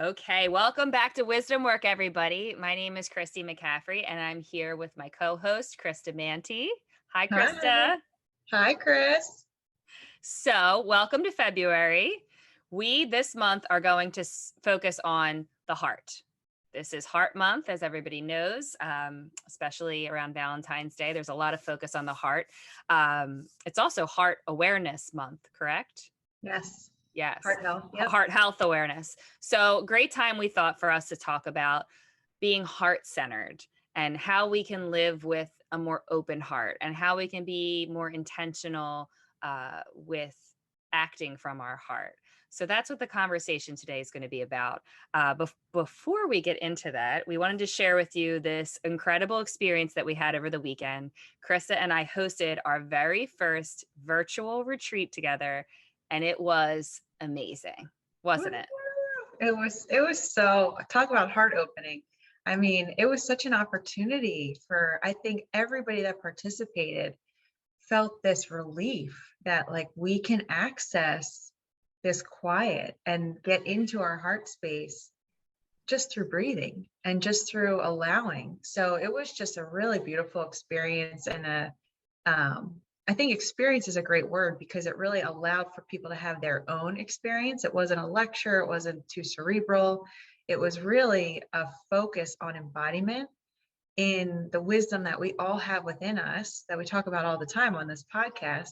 Okay, welcome back to Wisdom Work, everybody. My name is Christy McCaffrey, and I'm here with my co-host, Krista Manti. Hi, Hi. Krista. Hi, Chris. So, welcome to February. We this month are going to focus on the heart. This is Heart Month, as everybody knows, especially around Valentine's Day. There's a lot of focus on the heart. It's also Heart Awareness Month, correct? Yes. Yes. Heart health. Yep. Heart health awareness. So, great time we thought for us to talk about being heart centered and how we can live with a more open heart and how we can be more intentional with acting from our heart. So, that's what the conversation today is going to be about. Before we get into that, we wanted to share with you this incredible experience that we had over the weekend. Krista and I hosted our very first virtual retreat together, and it was amazing, wasn't it? It was so talk about heart opening. I mean, it was such an opportunity for I think everybody that participated felt this relief that like we can access this quiet and get into our heart space just through breathing and just through allowing. So it was just a really beautiful experience and I think experience is a great word because it really allowed for people to have their own experience. It wasn't a lecture, it wasn't too cerebral. It was really a focus on embodiment in the wisdom that we all have within us that we talk about all the time on this podcast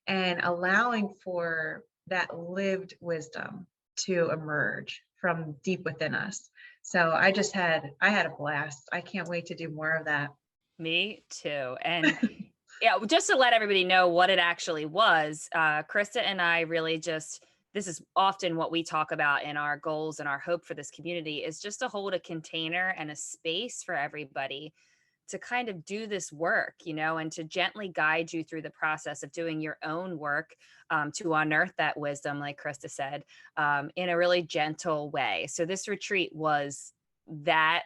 and allowing for that lived wisdom to emerge from deep within us. So I had a blast. I can't wait to do more of that. Me too. And yeah, just to let everybody know what it actually was, Krista and I really just, this is often what we talk about in our goals and our hope for this community is just to hold a container and a space for everybody to kind of do this work, and to gently guide you through the process of doing your own work, to unearth that wisdom, like Krista said, in a really gentle way. So this retreat was that,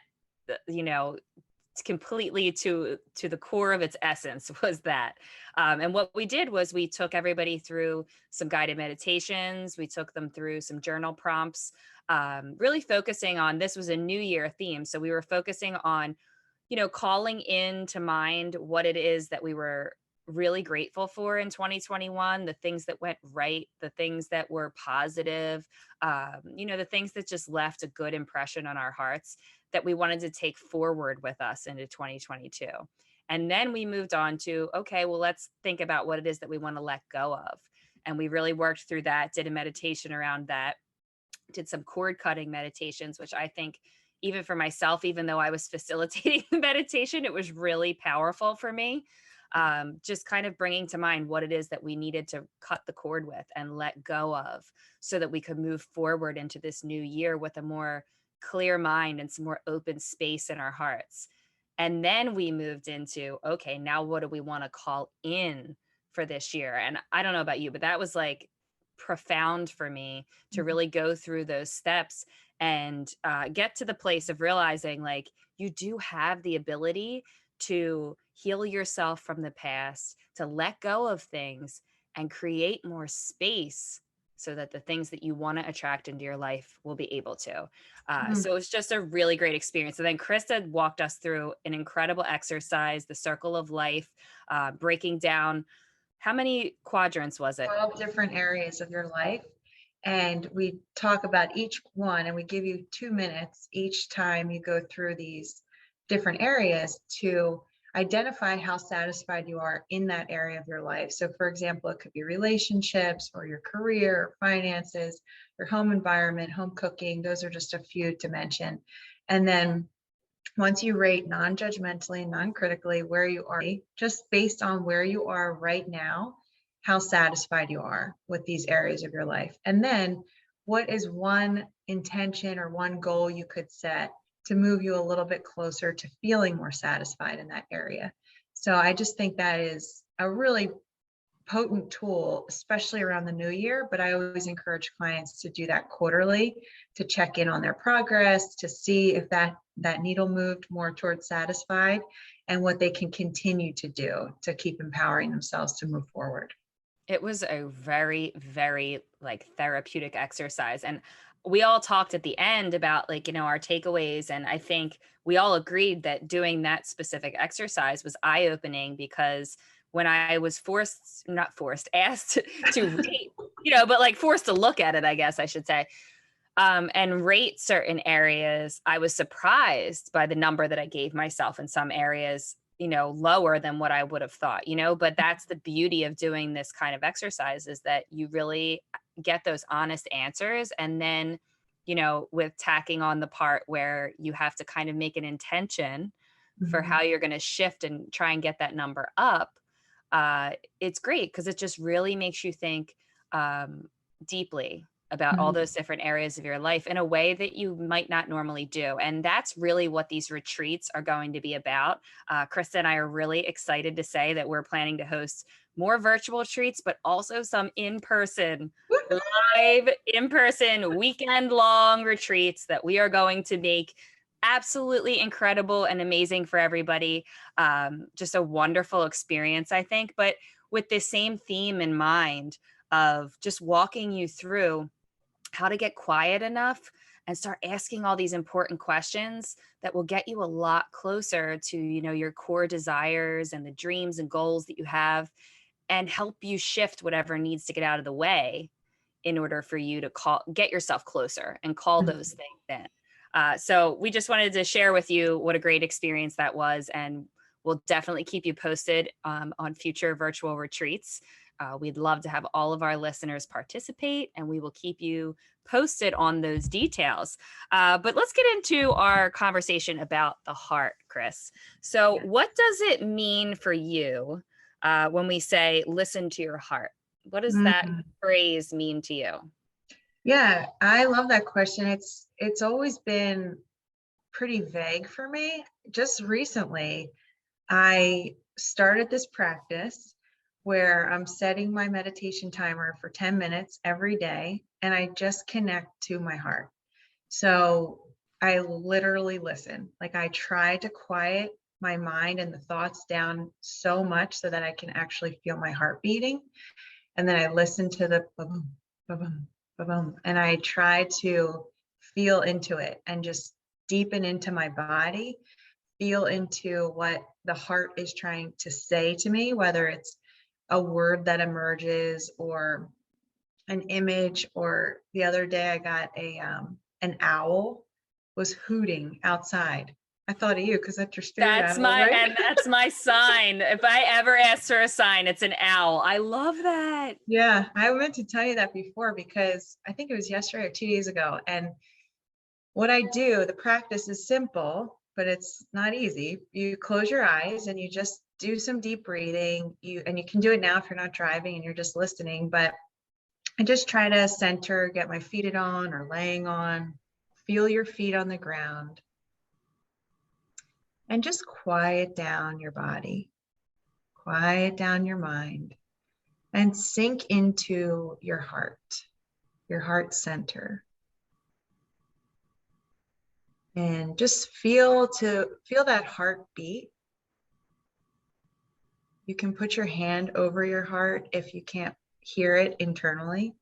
you know, completely to the core of its essence was that. And what we did was we took everybody through some guided meditations. We took them through some journal prompts, really focusing on, this was a new year theme. So we were focusing on, calling in to mind what it is that we were really grateful for in 2021, the things that went right, the things that were positive, the things that just left a good impression on our hearts that we wanted to take forward with us into 2022. And then we moved on to, okay, well, let's think about what it is that we want to let go of. And we really worked through that, did a meditation around that, did some cord cutting meditations, which I think, even for myself, even though I was facilitating the meditation, it was really powerful for me. Just kind of bringing to mind what it is that we needed to cut the cord with and let go of so that we could move forward into this new year with a more clear mind and some more open space in our hearts. And then we moved into, okay, now what do we want to call in for this year? And I don't know about you, but that was like profound for me to really go through those steps and get to the place of realizing like you do have the ability to heal yourself from the past, to let go of things and create more space so that the things that you want to attract into your life will be able to. Mm. So it's just a really great experience. And then Krista walked us through an incredible exercise, the circle of life, breaking down, how many quadrants was it? 12 different areas of your life. And we talk about each one, and we give you 2 minutes each time you go through these different areas to identify how satisfied you are in that area of your life. So, for example, it could be relationships or your career, or finances, your home environment, home cooking. Those are just a few to mention. And then once you rate non-judgmentally, non-critically where you are, just based on where you are right now, how satisfied you are with these areas of your life. And then what is one intention or one goal you could set to move you a little bit closer to feeling more satisfied in that area? So I just think that is a really potent tool, especially around the new year. But I always encourage clients to do that quarterly to check in on their progress, to see if that needle moved more towards satisfied and what they can continue to do to keep empowering themselves to move forward. It was a very, very like therapeutic exercise. And we all talked at the end about, like, our takeaways. And I think we all agreed that doing that specific exercise was eye opening, because when I was not forced, asked to rate, but like forced to look at it, I guess I should say, and rate certain areas, I was surprised by the number that I gave myself in some areas, lower than what I would have thought, but that's the beauty of doing this kind of exercise, is that you really get those honest answers. And then, with tacking on the part where you have to kind of make an intention for Mhm. how you're going to shift and try and get that number up, it's great because it just really makes you think deeply about all Mhm. those different areas of your life in a way that you might not normally do. And that's really what these retreats are going to be about. Krista and I are really excited to say that we're planning to host more virtual retreats, but also some in-person, live in-person weekend long retreats that we are going to make absolutely incredible and amazing for everybody. Just a wonderful experience, I think, but with the same theme in mind of just walking you through how to get quiet enough and start asking all these important questions that will get you a lot closer to, your core desires and the dreams and goals that you have, and help you shift whatever needs to get out of the way in order for you to get yourself closer and call those Mhm. things in. So we just wanted to share with you what a great experience that was, and we'll definitely keep you posted on future virtual retreats. We'd love to have all of our listeners participate, and we will keep you posted on those details. But let's get into our conversation about the heart, Chris. So, Yeah. what does it mean for you when we say listen to your heart? What does that Mhm. phrase mean to you? Yeah, I love that question. It's always been pretty vague for me. Just recently, I started this practice where I'm setting my meditation timer for 10 minutes every day, and I just connect to my heart. So I literally listen. Like, I try to quiet my mind and the thoughts down so much so that I can actually feel my heart beating. And then I listen to the ba-boom, ba-boom, ba-boom, and I try to feel into it and just deepen into my body, feel into what the heart is trying to say to me, whether it's a word that emerges or an image. Or the other day I got an owl was hooting outside. I thought of you because that's your spirit animal, right? That's my sign. If I ever ask for a sign, it's an owl. I love that. Yeah, I meant to tell you that before because I think it was yesterday or 2 days ago. And what I do, the practice is simple, but it's not easy. You close your eyes and you just do some deep breathing. You can do it now if you're not driving and you're just listening, but I just try to center, get my feet on or laying on, feel your feet on the ground, and just quiet down your body, quiet down your mind, and sink into your heart center. And just feel that heartbeat. You can put your hand over your heart if you can't hear it internally.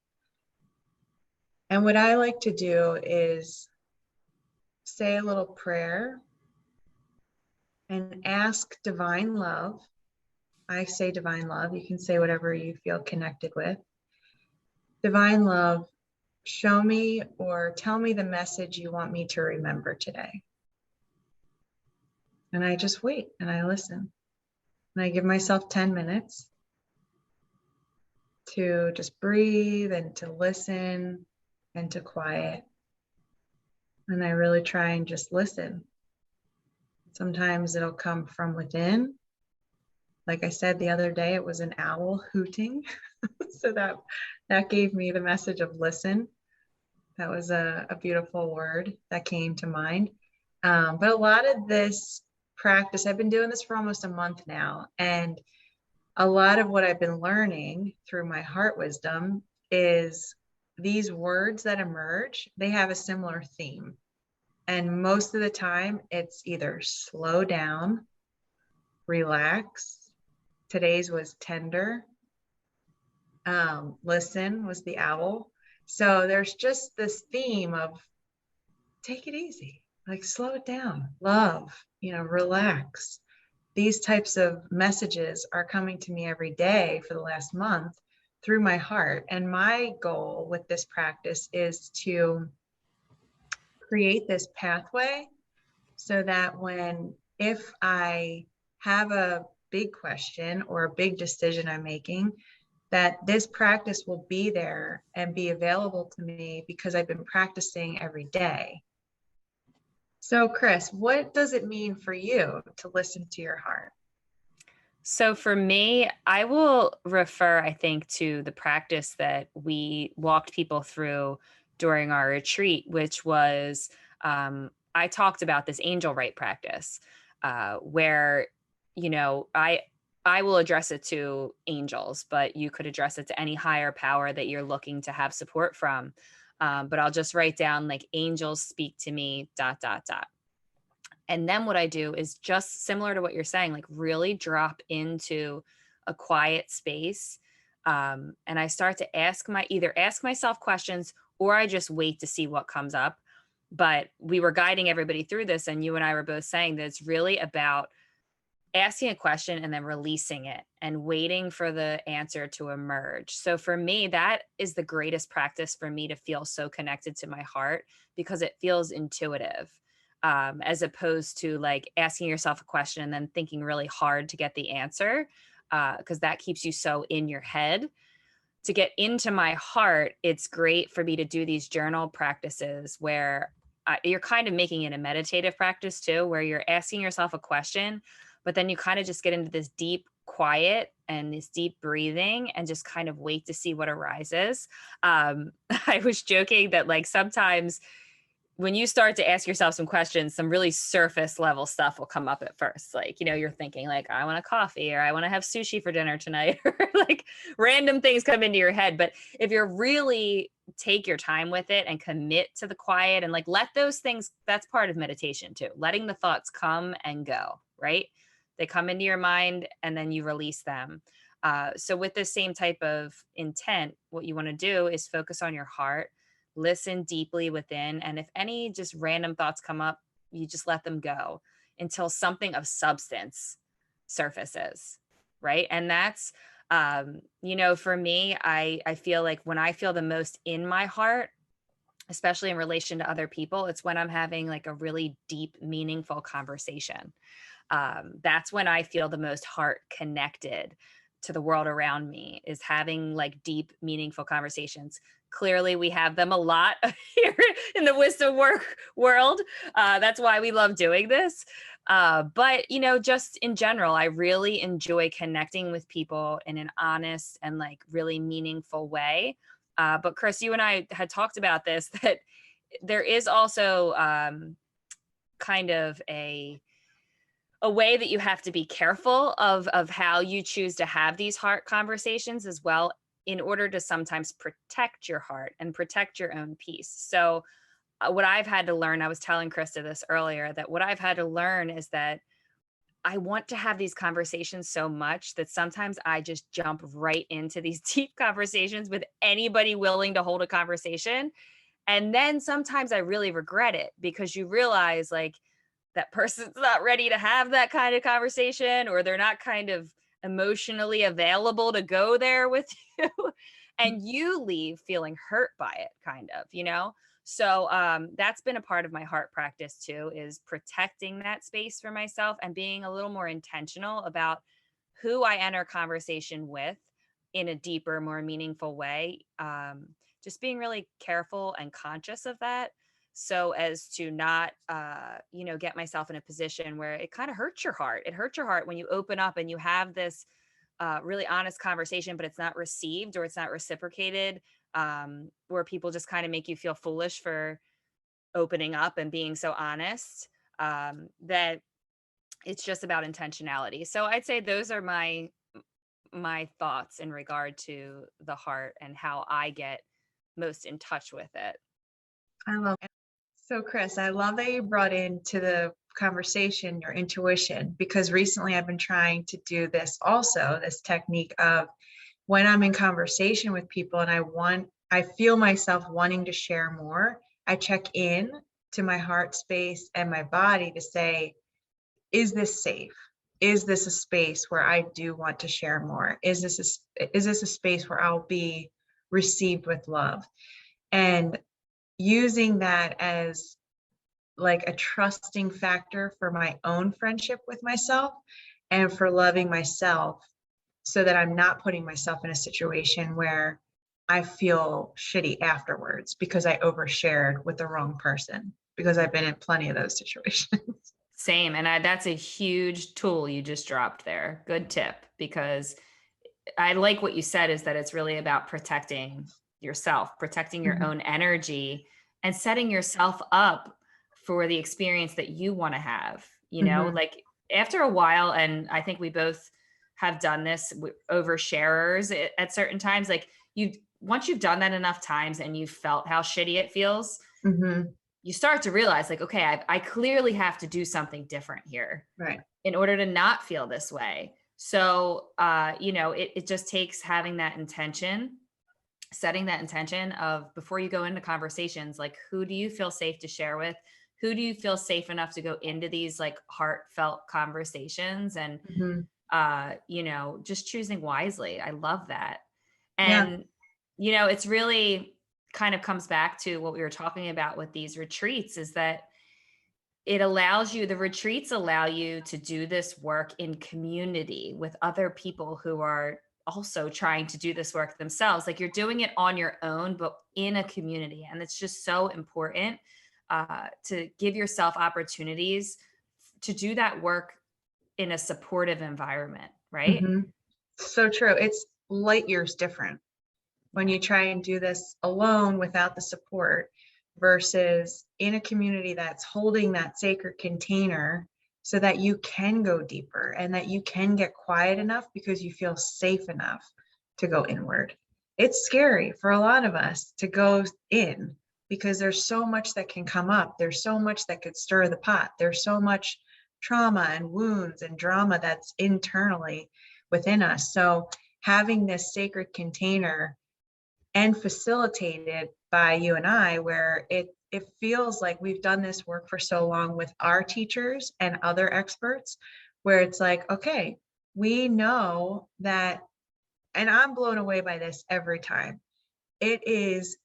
And what I like to do is say a little prayer and ask divine love. I say divine love. You can say whatever you feel connected with. Divine love, show me or tell me the message you want me to remember today. And I just wait and I listen. And I give myself 10 minutes to just breathe and to listen and to quiet. And I really try and just listen. Sometimes it'll come from within. Like I said the other day, it was an owl hooting. So that gave me the message of listen. That was a beautiful word that came to mind. But a lot of this practice, I've been doing this for almost a month now. And a lot of what I've been learning through my heart wisdom is these words that emerge, they have a similar theme. And most of the time, it's either slow down, relax. Today's was tender. Listen was the owl. So there's just this theme of take it easy, like slow it down, love, relax. These types of messages are coming to me every day for the last month through my heart. And my goal with this practice is to create this pathway so that if I have a big question or a big decision I'm making, that this practice will be there and be available to me because I've been practicing every day. So, Chris, what does it mean for you to listen to your heart? So for me, I will refer, I think, to the practice that we walked people through during our retreat, which was I talked about this angel right practice, where I will address it to angels, but you could address it to any higher power that you're looking to have support from. But I'll just write down like angels speak to me, dot, dot, dot. And then what I do is just similar to what you're saying, like really drop into a quiet space. And I start to either ask myself questions or I just wait to see what comes up. But we were guiding everybody through this, and you and I were both saying that it's really about asking a question and then releasing it and waiting for the answer to emerge. So for me, that is the greatest practice for me to feel so connected to my heart because it feels intuitive, as opposed to like asking yourself a question and then thinking really hard to get the answer, because that keeps you so in your head. To get into my heart, it's great for me to do these journal practices where you're kind of making it a meditative practice too, where you're asking yourself a question, but then you kind of just get into this deep quiet and this deep breathing and just kind of wait to see what arises. I was joking that like sometimes when you start to ask yourself some questions, some really surface level stuff will come up at first. Like, you're thinking like, I want a coffee or I want to have sushi for dinner tonight, or like random things come into your head. But if you're really take your time with it and commit to the quiet and like let those things, that's part of meditation too, letting the thoughts come and go, right? They come into your mind and then you release them. So with the same type of intent, what you want to do is focus on your heart, listen deeply within. And if any just random thoughts come up, you just let them go until something of substance surfaces. Right. And that's, for me, I feel like when I feel the most in my heart, especially in relation to other people, it's when I'm having like a really deep, meaningful conversation. That's when I feel the most heart connected to the world around me, is having like deep, meaningful conversations. Clearly, we have them a lot here in the wisdom work world. That's why we love doing this. But, just in general, I really enjoy connecting with people in an honest and like really meaningful way. But Chris, you and I had talked about this, that there is also kind of a way that you have to be careful of how you choose to have these heart conversations as well, in order to sometimes protect your heart and protect your own peace. So what I've had to learn, I was telling Krista this earlier, that what I've had to learn is that I want to have these conversations so much that sometimes I just jump right into these deep conversations with anybody willing to hold a conversation. And then sometimes I really regret it, because you realize like that person's not ready to have that kind of conversation, or they're not kind of emotionally available to go there with you. And you leave feeling hurt by it, kind of. So that's been a part of my heart practice too, is protecting that space for myself and being a little more intentional about who I enter conversation with in a deeper, more meaningful way. Just being really careful and conscious of that, so as to not get myself in a position where it kind of hurts your heart. It hurts your heart when you open up and you have this really honest conversation, but it's not received or it's not reciprocated, where people just kind of make you feel foolish for opening up and being so honest, that it's just about intentionality. So I'd say those are my thoughts in regard to the heart and how I get most in touch with it. I love it. So, Chris, I love that you brought into the conversation your intuition, because recently I've been trying to do this also, this technique of when I'm in conversation with people and I want I feel myself wanting to share more, I check in to my heart space and my body to say, is this safe? Is this a space where I do want to share more? Is this a space where I'll be received with love? And using that as like a trusting factor for my own friendship with myself and for loving myself, so that I'm not putting myself in a situation where I feel shitty afterwards because I overshared with the wrong person, because I've been in plenty of those situations. Same. And that's a huge tool you just dropped there. Good tip, because I like what you said, is that it's really about protecting yourself, protecting your Mhm. own energy, and setting yourself up for the experience that you want to have, Mhm. like after a while. And I think we both have done this with oversharers at certain times. Like once you've done that enough times and you've felt how shitty it feels, Mhm. you start to realize like, okay, I clearly have to do something different here Right. in order to not feel this way. So, it just takes having that intention, setting that intention of, before you go into conversations, like, who do you feel safe to share with? Who do you feel safe enough to go into these like heartfelt conversations? And, Mhm. just choosing wisely. I love that. Yeah. And, it's really kind of comes back to what we were talking about with these retreats, is that the retreats allow you to do this work in community with other people who are also trying to do this work themselves. Like, you're doing it on your own, but in a community. And it's just so important to give yourself opportunities to do that work in a supportive environment, right? Mhm. So true. It's light years different when Yeah. you try and do this alone without the support versus in a community that's holding that sacred container so that you can go deeper and that you can get quiet enough because you feel safe enough to go inward. It's scary for a lot of us to go in because there's so much that can come up. There's so much that could stir the pot. There's so much trauma and wounds and drama that's internally within us. So having this sacred container and facilitated by you and I, where it feels like we've done this work for so long with our teachers and other experts, where it's like, okay, we know that, and I'm blown away by this every time. It is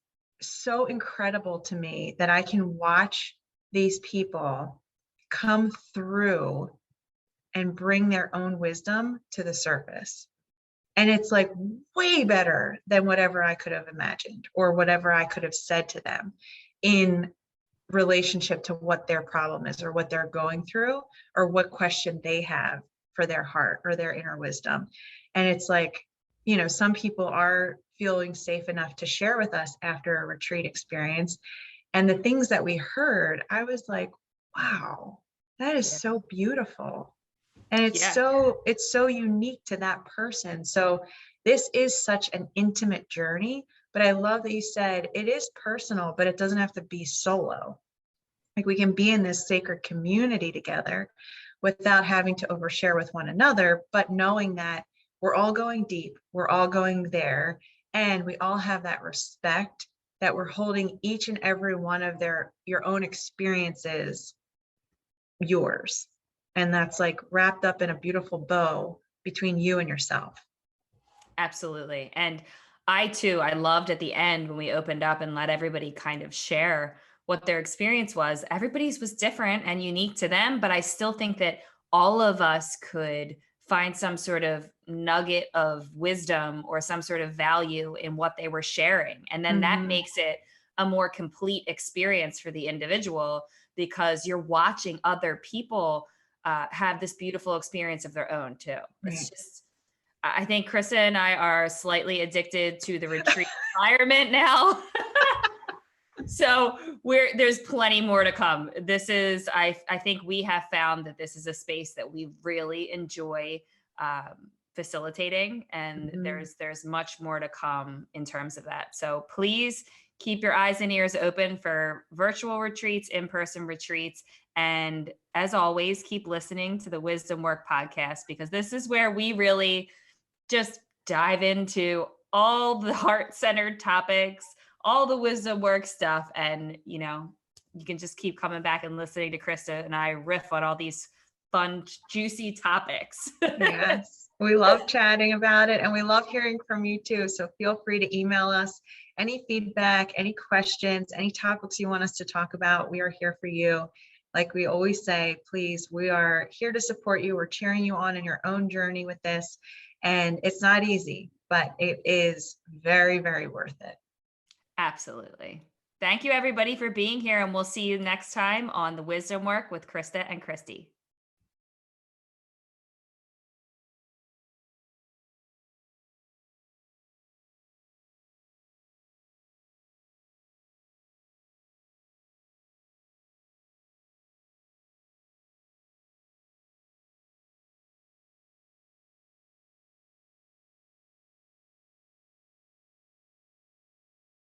so incredible to me that I can watch these people come through and bring their own wisdom to the surface. And it's like way better than whatever I could have imagined or whatever I could have said to them in relationship to what their problem is or what they're going through or what question they have for their heart or their inner wisdom. And it's like, some people are feeling safe enough to share with us after a retreat experience. And the things that we heard, I was like, wow, that is Yeah. so beautiful. And Yeah. it's so unique to that person. So this is such an intimate journey, but I love that you said it is personal, but it doesn't have to be solo. Like, we can be in this sacred community together without having to overshare with one another, but knowing that we're all going deep, we're all going there, and we all have that respect that we're holding each and every one of your own experiences yours. And that's like wrapped up in a beautiful bow between you and yourself. Absolutely. And I loved at the end when we opened up and let everybody kind of share what their experience was. Everybody's was different and unique to them, but I still think that all of us could find some sort of nugget of wisdom or some sort of value in what they were sharing. And then that Mhm. makes it a more complete experience for the individual, because you're watching other people have this beautiful experience of their own too. It's Right. just, I think Krista and I are slightly addicted to the retreat environment now. So there's plenty more to come. This is, I think we have found that this is a space that we really enjoy facilitating, and Mhm. there's much more to come in terms of that. So please keep your eyes and ears open for virtual retreats, in-person retreats, and as always, keep listening to the Wisdom Work podcast, because this is where we really just dive into all the heart-centered topics, all the wisdom work stuff. And, you can just keep coming back and listening to Krista and I riff on all these fun, juicy topics. Yes, we love chatting about it and we love hearing from you too. So feel free to email us any feedback, any questions, any topics you want us to talk about. We are here for you. Like we always say, please, we are here to support you. We're cheering you on in your own journey with this. And it's not easy, but it is very, very worth it. Absolutely. Thank you, everybody, for being here. And we'll see you next time on The Wisdom Work with Krista and Christy.